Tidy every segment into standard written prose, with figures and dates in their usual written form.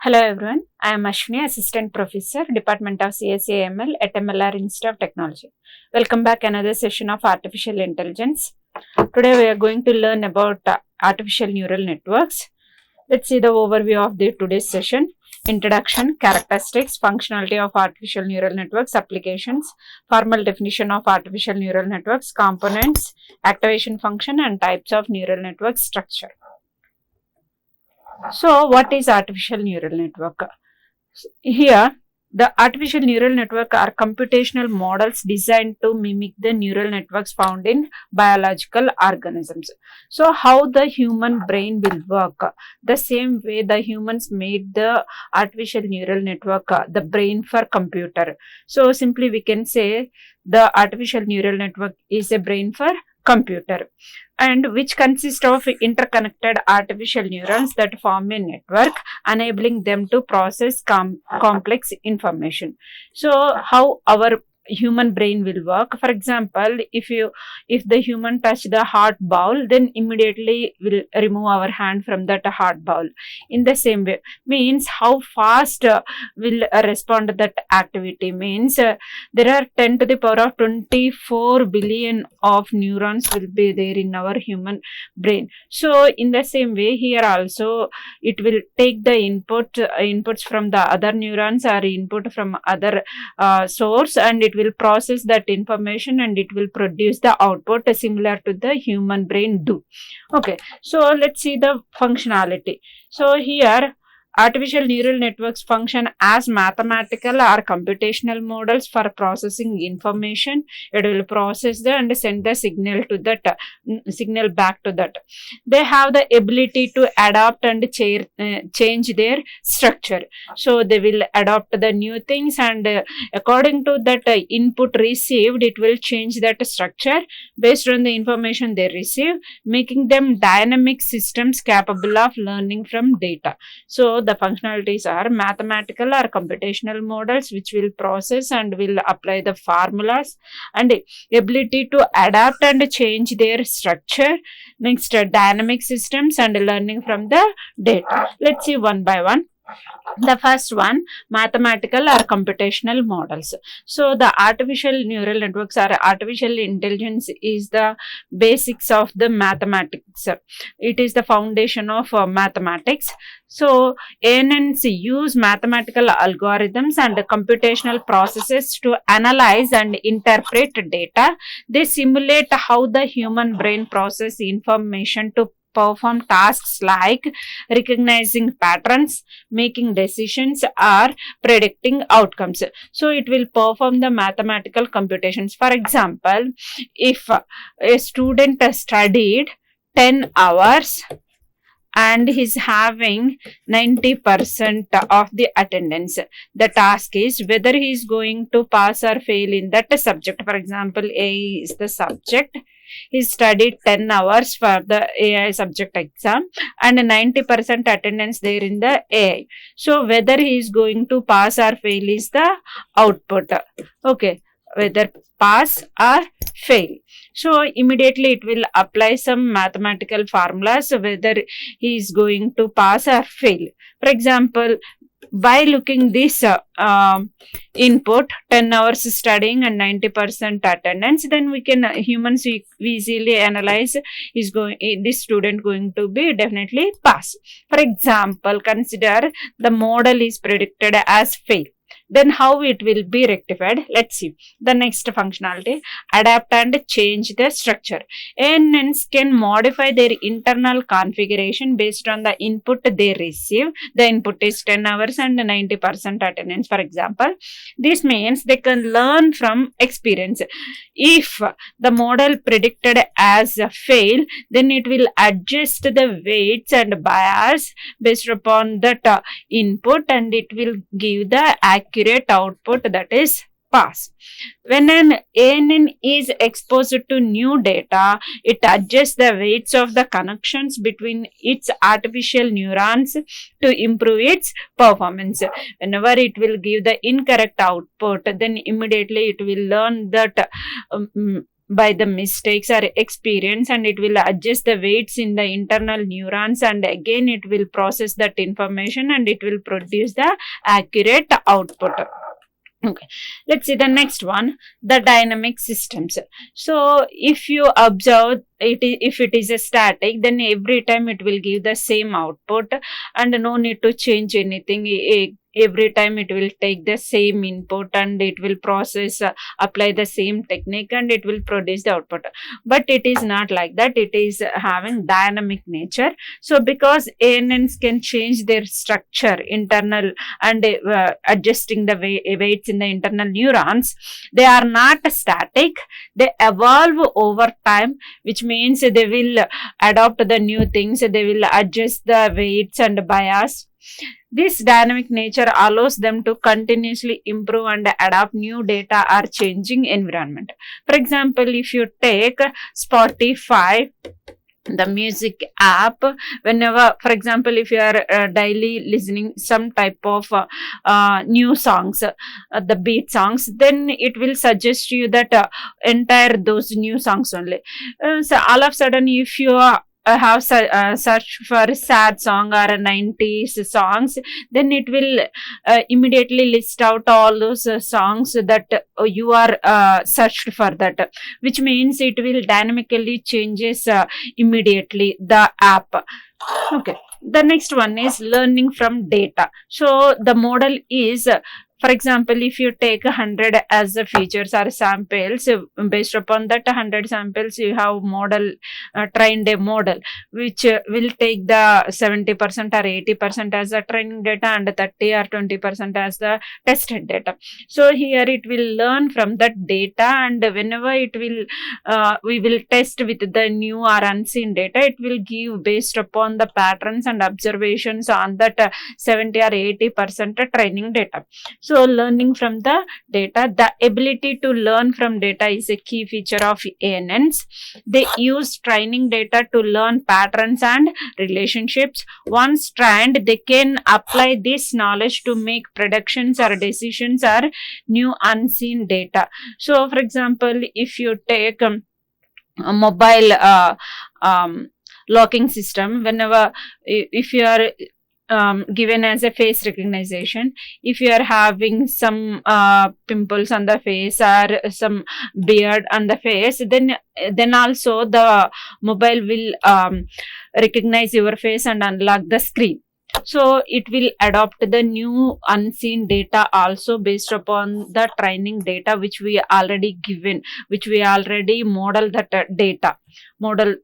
Hello everyone, I am Aswani, Assistant Professor, Department of CSE AIML at MLR Institute of Technology. Welcome back another session of Artificial Intelligence. Today we are going to learn about artificial neural networks. Let's see the overview of the today's session. Introduction, characteristics, functionality of artificial neural networks, applications, formal definition of artificial neural networks, components, activation function and types of neural network structure. So, what is artificial neural network? Here, the artificial neural network are computational models designed to mimic the neural networks found in biological organisms. So, how the human brain will work? The same way the humans made the artificial neural network, the brain for computer. So, simply we can say the artificial neural network is a brain for computer, and which consists of interconnected artificial neurons that form a network, enabling them to process complex information. So, how our human brain will work? For example, if the human touch the hot bowl, then immediately will remove our hand from that hot bowl. In the same way, means how fast will respond to that activity. Means there are 10 to the power of 24 billion of neurons will be there in our human brain. So in the same way, here also it will take the inputs from the other neurons or input from other source, and it will process that information and it will produce the output similar to the human brain do. Okay, so let's see the functionality. So here artificial neural networks function as mathematical or computational models for processing information. It will process the and send the signal to that signal back to that. They have the ability to adapt and change their structure. So they will adopt the new things, and according to that input received, it will change that structure based on the information they receive, making them dynamic systems capable of learning from data. So the functionalities are mathematical or computational models which will process and will apply the formulas, and ability to adapt and change their structure. Next, dynamic systems and learning from the data. Let's see one by one. The first one, mathematical or computational models. So the artificial neural networks or artificial intelligence is the basics of the mathematics. It is the foundation of mathematics. So ANNs use mathematical algorithms and computational processes to analyze and interpret data. They simulate how the human brain processes information to perform tasks like recognizing patterns, making decisions, or predicting outcomes. So it will perform the mathematical computations. For example, if a student studied 10 hours and he's having 90% of the attendance, the task is whether he is going to pass or fail in that subject. For example, A is the subject. He studied 10 hours for the AI subject exam and 90% attendance there in the AI. So whether he is going to pass or fail is the output. Okay, whether pass or fail. So immediately it will apply some mathematical formulas whether he is going to pass or fail. For example, by looking this input, 10 hours studying and 90% attendance, then we can humans we easily analyze is going this student going to be definitely pass. For example, consider the model is predicted as fail. Then how it will be rectified? Let's see. The next functionality, adapt and change the structure. ANNs can modify their internal configuration based on the input they receive. The input is 10 hours and 90% attendance, for example. This means they can learn from experience. If the model predicted as a fail, then it will adjust the weights and bias based upon that input, and it will give the accurate output, that is pass. When an ANN is exposed to new data, it adjusts the weights of the connections between its artificial neurons to improve its performance. Whenever it will give the incorrect output, then immediately it will learn that by the mistakes or experience, and it will adjust the weights in the internal neurons, and again it will process that information and it will produce the accurate output. Okay, let's see the next one, the dynamic systems. So if you observe it, if it is a static, then every time it will give the same output and no need to change anything. Every time it will take the same input and it will process, apply the same technique, and it will produce the output. But it is not like that. It is having dynamic nature. So because ANNs can change their structure, internal, and adjusting the weights in the internal neurons, they are not static. They evolve over time, which means they will adopt the new things. They will adjust the weights and bias. This dynamic nature allows them to continuously improve and adapt new data or changing environment. For example, if you take Spotify, the music app, whenever, for example, if you are daily listening some type of new songs, the beat songs, then it will suggest you that entire those new songs only. So all of a sudden, if you have search for a sad song or a 90s songs, then it will immediately list out all those songs that you are searched for that, which means it will dynamically changes immediately the app. Okay, the next one is learning from data. So the model is, for example, if you take 100 as the features or samples, based upon that 100 samples, you have model trained a model which will take the 70% or 80% as the training data and 30 or 20% as the tested data. So here it will learn from that data, and whenever it will we will test with the new or unseen data, it will give based upon the patterns and observations on that 70 or 80% training data. So learning from the data, the ability to learn from data is a key feature of ANNs. They use training data to learn patterns and relationships. Once trained, they can apply this knowledge to make predictions or decisions or new unseen data. So for example, if you take a mobile locking system, whenever if you are given as a face recognition, if you are having some pimples on the face or some beard on the face, then also the mobile will recognize your face and unlock the screen. So it will adopt the new unseen data also based upon the training data which we already given, which we already model that data model.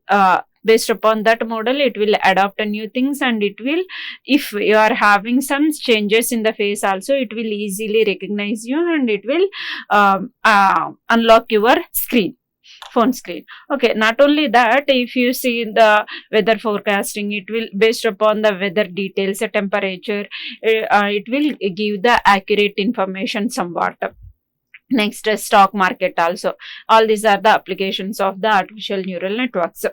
Based upon that model, it will adopt new things, and it will, if you are having some changes in the face also, it will easily recognize you and it will unlock your phone screen. Okay, not only that, if you see the weather forecasting, it will, based upon the weather details, the temperature, it will give the accurate information somewhat. Next, stock market also. All these are the applications of the artificial neural networks.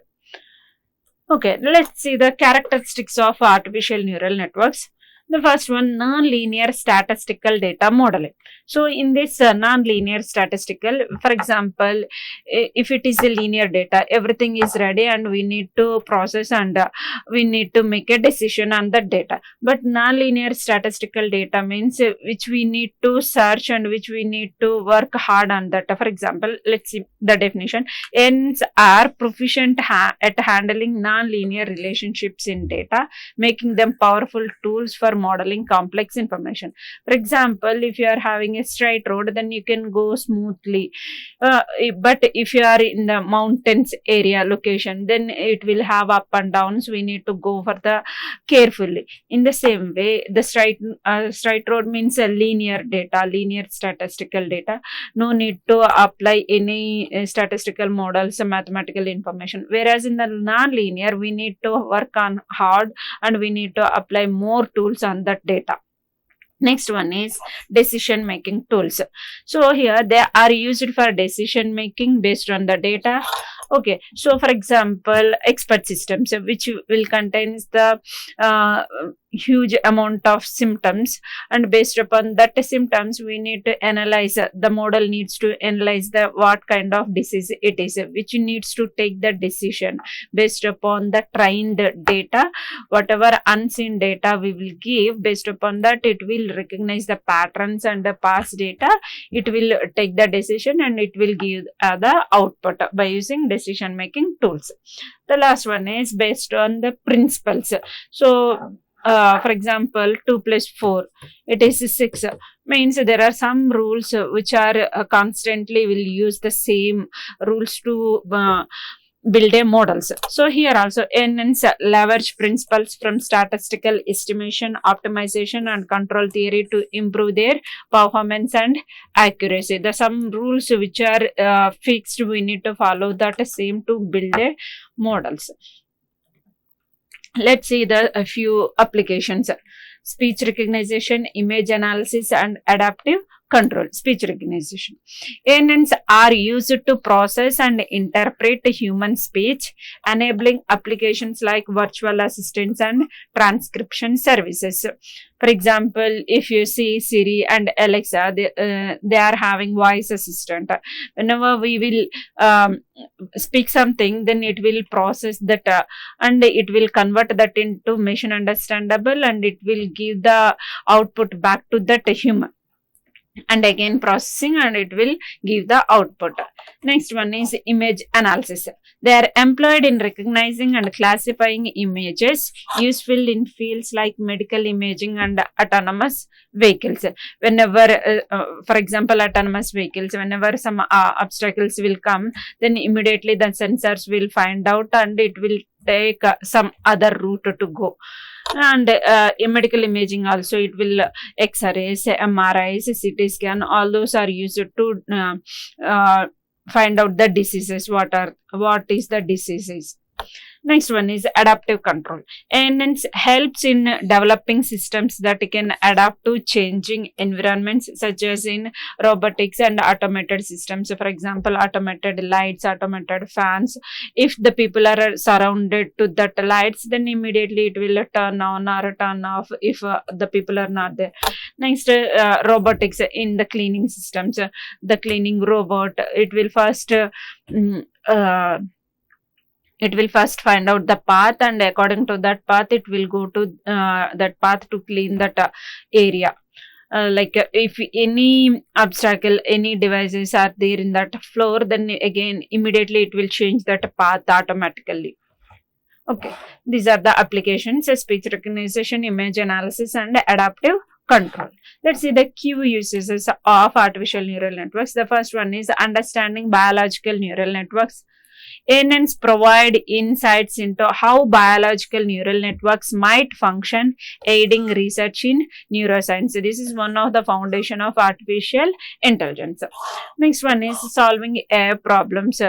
Okay, let's see the characteristics of artificial neural networks. The first one, non-linear statistical data modeling. So in this non-linear statistical, for example, if it is a linear data, everything is ready and we need to process and we need to make a decision on that data. But non-linear statistical data means which we need to search and which we need to work hard on that. For example, let's see the definition. ANNs are proficient at handling non-linear relationships in data, making them powerful tools for modeling complex information. For example, if you are having a straight road, then you can go smoothly. But if you are in the mountains area location, then it will have up and downs. We need to go for the carefully. In the same way, the straight road means a linear data, linear statistical data. No need to apply any statistical models, mathematical information. Whereas in the non-linear, we need to work on hard and we need to apply more tools on that data. Next one is decision making tools. So here they are used for decision making based on the data. Okay, so for example, expert systems, which will contain the uh, huge amount of symptoms, and based upon that symptoms we need to analyze, the model needs to analyze the what kind of disease it is, which needs to take the decision based upon the trained data. Whatever unseen data we will give, based upon that it will recognize the patterns and the past data, it will take the decision and it will give the output by using decision making tools. The last one is based on the principles. So for example, 2 plus 4, it is 6, means there are some rules which are constantly will use the same rules to build a models. So here also NNs leverage principles from statistical estimation, optimization and control theory to improve their performance and accuracy. The some rules which are fixed, we need to follow that same to build a models. Let's see a few applications. Speech recognition, image analysis and adaptive control. Speech recognition. ANNs are used to process and interpret human speech, enabling applications like virtual assistants and transcription services. For example, if you see Siri and Alexa, they are having voice assistant. Whenever we will speak something, then it will process that and it will convert that into machine understandable, and it will give the output back to that human, and again processing, and it will give the output. Next one is image analysis. They are employed in recognizing and classifying images, useful in fields like medical imaging and autonomous vehicles. Whenever for example, autonomous vehicles, whenever some obstacles will come, then immediately the sensors will find out and it will take some other route to go. And in medical imaging also, it will x-rays, MRIs, CT scan, all those are used to find out the diseases, what is the diseases. Next one is adaptive control, and it helps in developing systems that can adapt to changing environments, such as in robotics and automated systems. For example, automated lights, automated fans. If the people are surrounded to that lights, then immediately it will turn on or turn off if the people are not there. Next, robotics in the cleaning systems. The cleaning robot, it will first find out the path, and according to that path it will go to that path to clean that area. Like if any obstacle, any devices are there in that floor, then again immediately it will change that path automatically. Okay, these are the applications: speech recognition, image analysis and adaptive control. Let's see the key uses of artificial neural networks. The first one is understanding biological neural networks. ANNs provide insights into how biological neural networks might function, aiding research in neuroscience. This is one of the foundation of artificial intelligence. Next one is solving AI problems.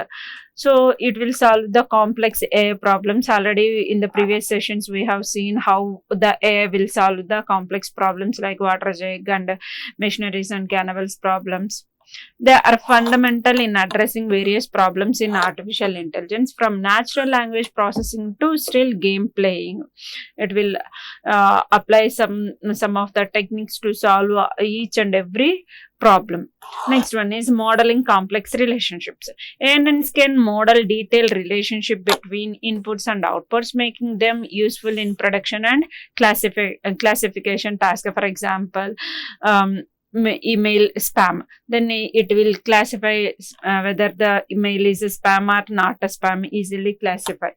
So it will solve the complex AI problems. Already in the previous sessions, we have seen how the AI will solve the complex problems like water jug and machineries and cannibals problems. They are fundamental in addressing various problems in artificial intelligence, from natural language processing to still game playing. It will apply some of the techniques to solve each and every problem. Next one is modeling complex relationships. ANNs can model detailed relationship between inputs and outputs, making them useful in production and classification tasks. For example, email spam, then it will classify whether the email is a spam or not a spam, easily classify.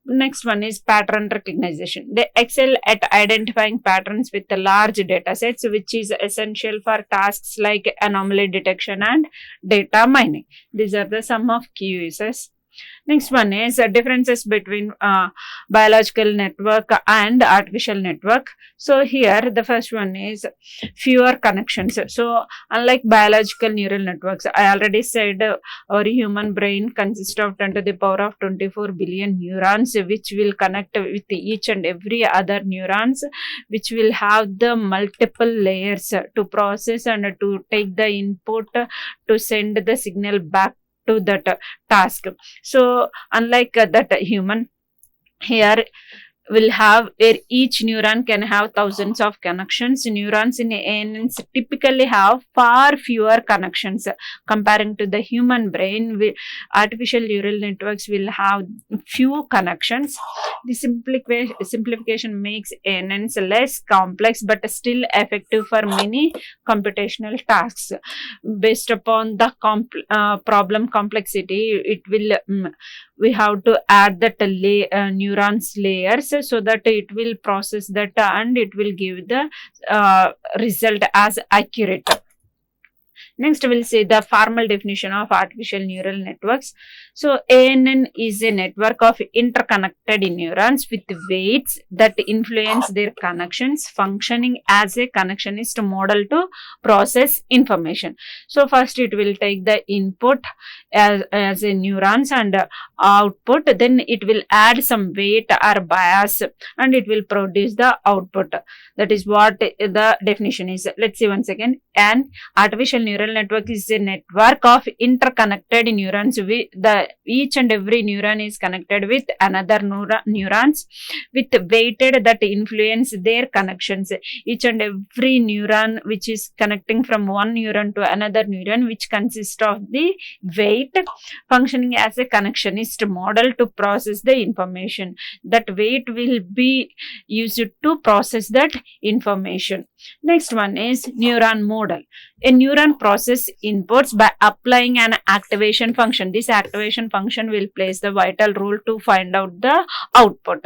Next one is pattern recognition. They excel at identifying patterns with the large data sets, which is essential for tasks like anomaly detection and data mining. These are the some of key uses. Next one is differences between biological network and artificial network. So here the first one is fewer connections. So unlike biological neural networks, I already said our human brain consists of 10 to the power of 24 billion neurons, which will connect with each and every other neurons, which will have the multiple layers to process and to take the input to send the signal back to that task. So unlike that human, here will have where each neuron can have thousands of connections. Neurons in ANNs typically have far fewer connections comparing to the human brain. Artificial neural networks will have few connections. The simplification makes ANNs less complex but still effective for many computational tasks. Based upon the problem complexity, it will we have to add that neurons layers so that it will process that and it will give the result as accurate. Next, we'll see the formal definition of artificial neural networks. So, ANN is a network of interconnected neurons with weights that influence their connections, functioning as a connectionist model to process information. So, first it will take the input as a neurons and output, then it will add some weight or bias and it will produce the output. That is what the definition is. Let's see once again. An artificial neural network is a network of interconnected neurons. Each and every neuron is connected with another neurons with weighted that influence their connections. Each and every neuron which is connecting from one neuron to another neuron, which consists of the weight functioning as a connectionist model to process the information. That weight will be used to process that information. Next one is neuron model. A neuron process inputs by applying an activation function. This activation function will play the vital role to find out the output.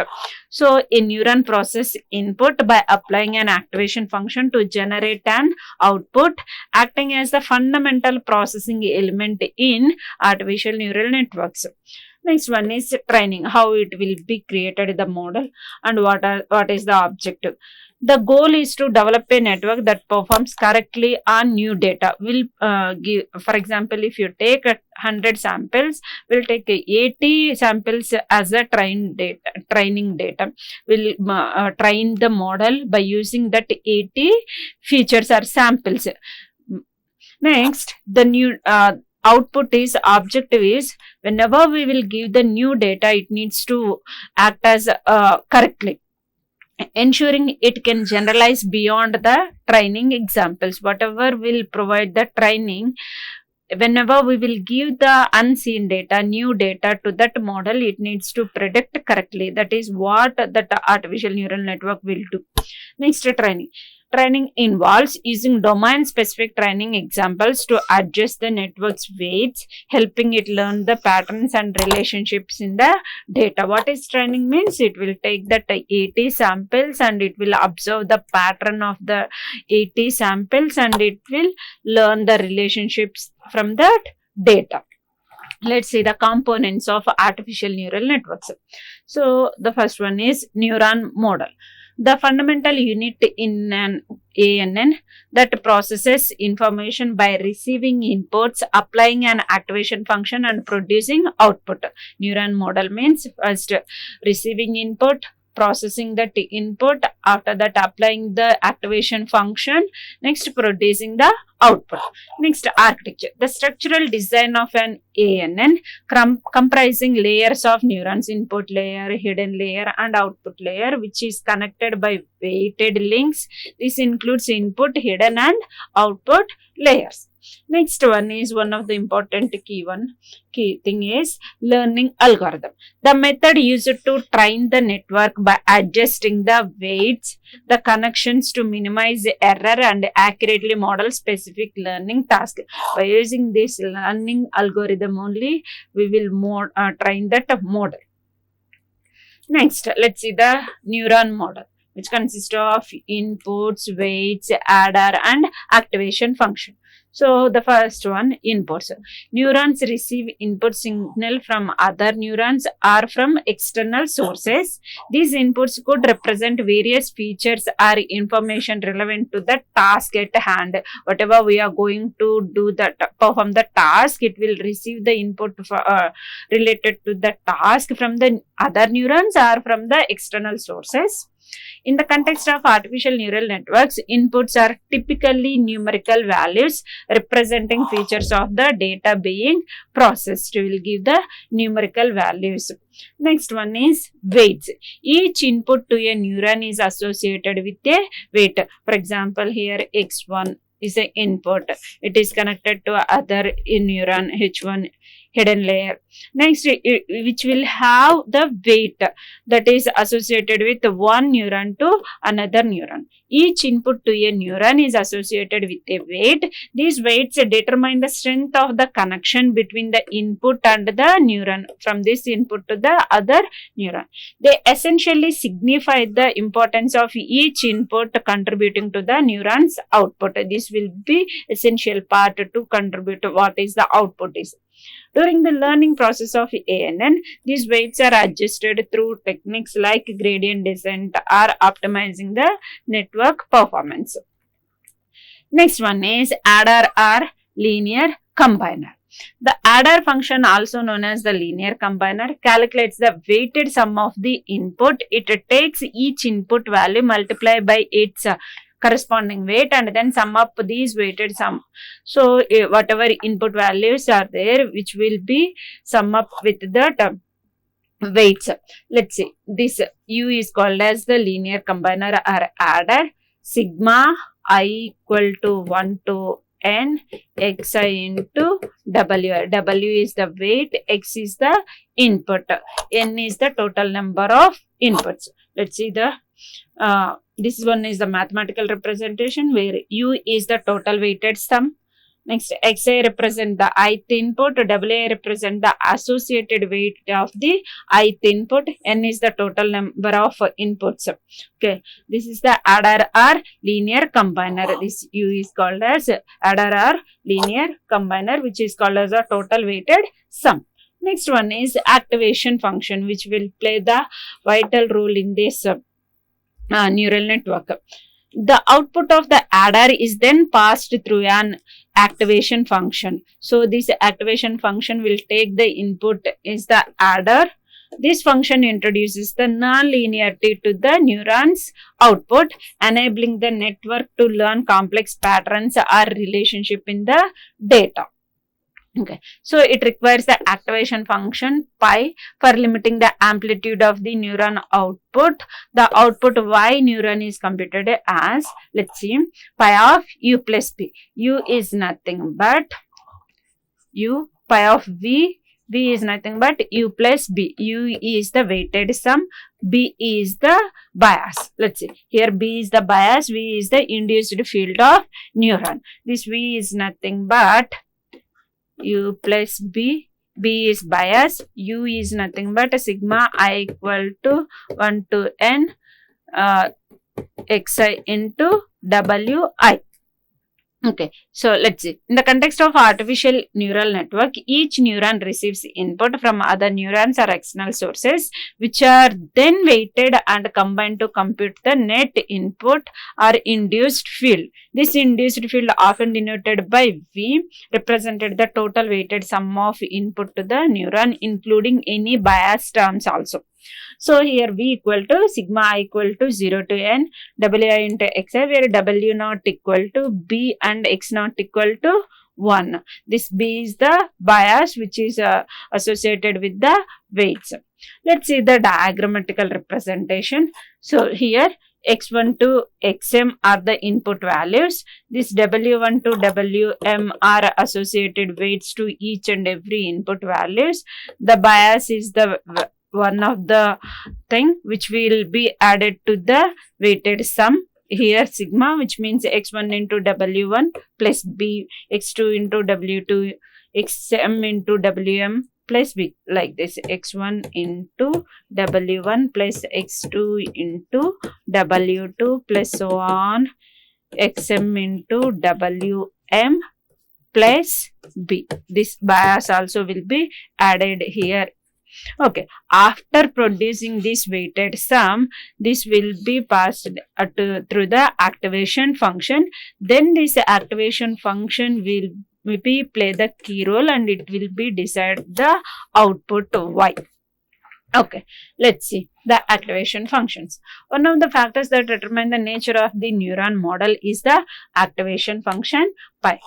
So, a neuron process input by applying an activation function to generate an output, acting as the fundamental processing element in artificial neural networks. Next one is training, how it will be created the model and what is the objective. The goal is to develop a network that performs correctly on new data. Will give, for example, if you take 100 samples, we'll take 80 samples as a training data. We'll train the model by using that 80 features or samples. Next, the new output is objective is whenever we will give the new data, it needs to act as correctly, ensuring it can generalize beyond the training examples. Whatever will provide the training, whenever we will give the unseen data, new data to that model, it needs to predict correctly. That is what that artificial neural network will do. Next, training. Training involves using domain-specific training examples to adjust the network's weights, helping it learn the patterns and relationships in the data. What is training means? It will take that 80 samples and it will observe the pattern of the 80 samples and it will learn the relationships from that data. Let's see the components of artificial neural networks. So, the first one is neuron model. The fundamental unit in an ANN that processes information by receiving inputs, applying an activation function and producing output. Neuron model means first receiving input, processing that input, after that applying the activation function, next producing the output. Next, architecture. The structural design of an ANN comprising layers of neurons, input layer, hidden layer and output layer, which is connected by weighted links. This includes input, hidden and output layers. Next one is one of the important key thing is learning algorithm. The method used to train the network by adjusting the weights, the connections to minimize error and accurately model specific learning task. By using this learning algorithm only, we will train that model. Next, let's see the neuron model, which consists of inputs, weights, adder and activation function. So, the first one, inputs. Neurons receive input signal from other neurons or from external sources. These inputs could represent various features or information relevant to the task at hand. Whatever we are going to do perform the task, it will receive the input related to the task from the other neurons or from the external sources. In the context of artificial neural networks, inputs are typically numerical values representing features of the data being processed. We will give the numerical values. Next one is weights. Each input to a neuron is associated with a weight. For example, here x1 is an input. It is connected to other neuron h1 hidden layer. Next, which will have the weight that is associated with one neuron to another neuron. Each input to a neuron is associated with a weight. These weights determine the strength of the connection between the input and the neuron from this input to the other neuron. They essentially signify the importance of each input contributing to the neuron's output. This will be essential part to contribute to what is the output is. During the learning process of ANN, these weights are adjusted through techniques like gradient descent or optimizing the network performance. Next one is adder or linear combiner. The adder function, also known as the linear combiner, calculates the weighted sum of the input. It takes each input value multiplied by its corresponding weight and then sum up these weighted sum. So whatever input values are there, which will be sum up with the weights. Let's see, this U is called as the linear combiner or adder. Sigma I equal to 1 to n xi into w. W is the weight, x is the input, n is the total number of inputs. Let's see the this one is the mathematical representation where U is the total weighted sum. Next, xi represent the ith input, wi represent the associated weight of the ith input, n is the total number of inputs. Okay, this is the adder or linear combiner. This U is called as adder or linear combiner, which is called as a total weighted sum. Next one is activation function, which will play the vital role in this neural network. The output of the adder is then passed through an activation function. So this activation function will take the input is the adder. This function introduces the non-linearity to the neuron's output, enabling the network to learn complex patterns or relationship in the data. Okay, so it requires the activation function pi for limiting the amplitude of the neuron output. The output y neuron is computed as, let's see, pi of u plus b. U is nothing but u, pi of v, v is nothing but u plus b. U is the weighted sum, b is the bias. Let's see, here b is the bias, v is the induced field of neuron. This v is nothing but u plus b, b is bias, u is nothing but sigma I equal to 1 to n xi into wi. Okay, so let's see. In the context of artificial neural network, each neuron receives input from other neurons or external sources, which are then weighted and combined to compute the net input or induced field. This induced field, often denoted by V, represented the total weighted sum of input to the neuron, including any bias terms also. So here V equal to sigma I equal to 0 to n wi into xi, where w not equal to b and x not equal to 1. This b is the bias which is associated with the weights. Let's see the diagrammatical representation. So here x1 to xm are the input values. This w1 to wm are associated weights to each and every input values. The bias is the one of the thing which will be added to the weighted sum. Here sigma, which means x1 into w1 plus b, x2 into w2, xm into wm plus b, like this, x1 into w1 plus x2 into w2 plus so on, xm into wm plus b. This bias also will be added here. Okay, after producing this weighted sum, this will be passed through the activation function. Then this activation function will be play the key role and it will be decide the output y. Okay, let's see the activation functions. One of the factors that determine the nature of the neuron model is the activation function pi.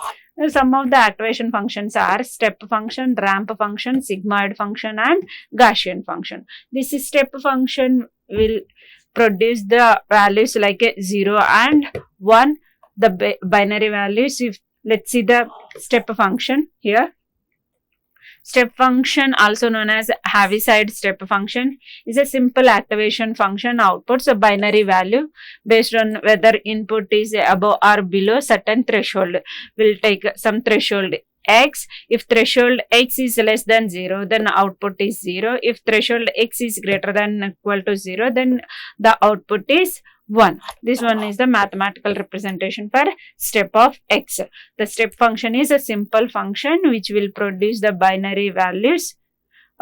Some of the activation functions are step function, ramp function, sigmoid function, and Gaussian function. This step function will produce the values like a 0 and 1, the binary values. If let's see the step function here. Step function, also known as Heaviside step function, is a simple activation function outputs a binary value based on whether input is above or below certain threshold. We'll take some threshold x. If threshold x is less than 0, then output is 0. If threshold x is greater than or equal to 0, then the output is 1. This one is the mathematical representation for step of x. The step function is a simple function which will produce the binary values.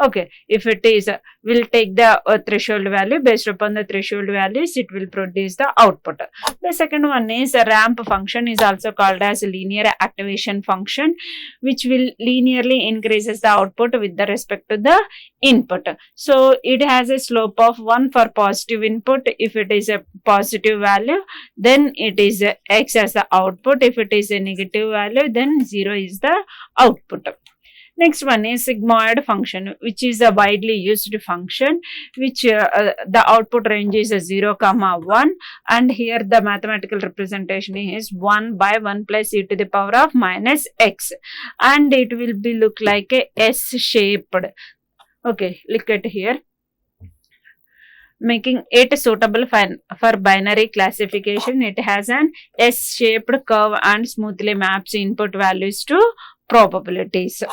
Okay, if it is, we'll take the threshold value. Based upon the threshold values, it will produce the output. The second one is a ramp function, is also called as linear activation function, which will linearly increases the output with the respect to the input. So it has a slope of 1 for positive input. If it is a positive value, then it is x as the output. If it is a negative value, then 0 is the output. Next one is sigmoid function, which is a widely used function, which the output range is 0, 1, and here the mathematical representation is 1 by 1 plus e to the power of minus x, and it will be look like a S-shaped. Okay, look at here, making it suitable for binary classification. It has an S-shaped curve and smoothly maps input values to probabilities.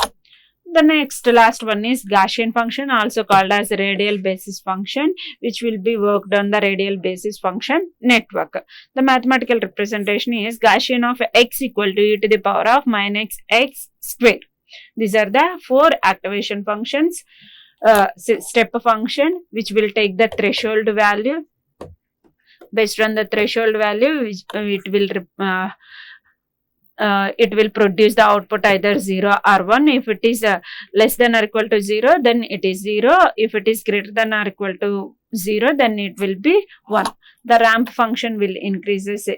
The last one is Gaussian function, also called as radial basis function, which will be worked on the radial basis function network. The mathematical representation is Gaussian of x equal to e to the power of minus x square. These are the 4 activation functions. Step function, which will take the threshold value. Based on the threshold value, it will produce the output either 0 or 1. If it is less than or equal to 0, then it is 0. If it is greater than or equal to 0, then it will be 1. The ramp function will increases.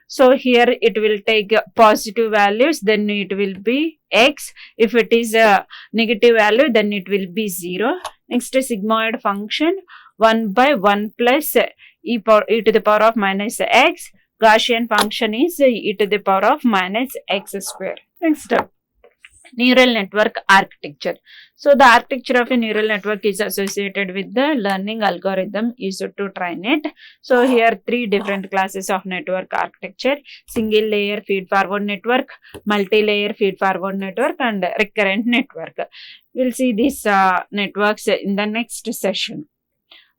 So here it will take positive values, then it will be x. If it is a negative value, then it will be 0. Next is sigmoid function, 1 by 1 plus e to the power of minus x. Gaussian function is e to the power of minus x square. Next up, neural network architecture. So the architecture of a neural network is associated with the learning algorithm used to train it. So here 3 different classes of network architecture: single layer feed forward network, multi-layer feed forward network, and recurrent network. We'll see these networks in the next session.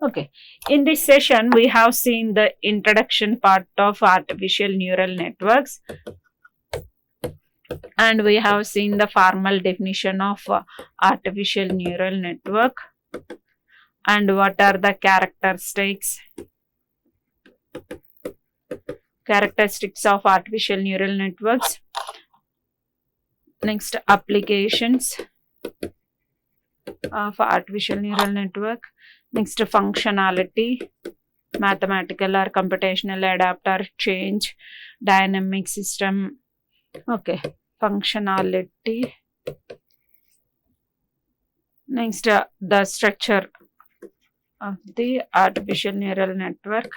Okay, in this session we have seen the introduction part of artificial neural networks, and we have seen the formal definition of artificial neural network and what are the characteristics of artificial neural networks. Next, applications of artificial neural network. Next, functionality, mathematical or computational adapter, change, dynamic system. Okay, functionality. Next, the structure of the artificial neural network: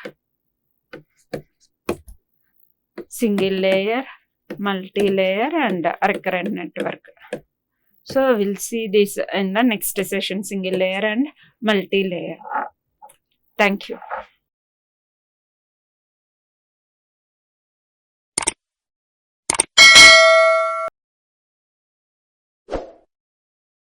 single layer, multi-layer, and recurrent network. So we'll see this in the next session, single layer and multi-layer. Thank you.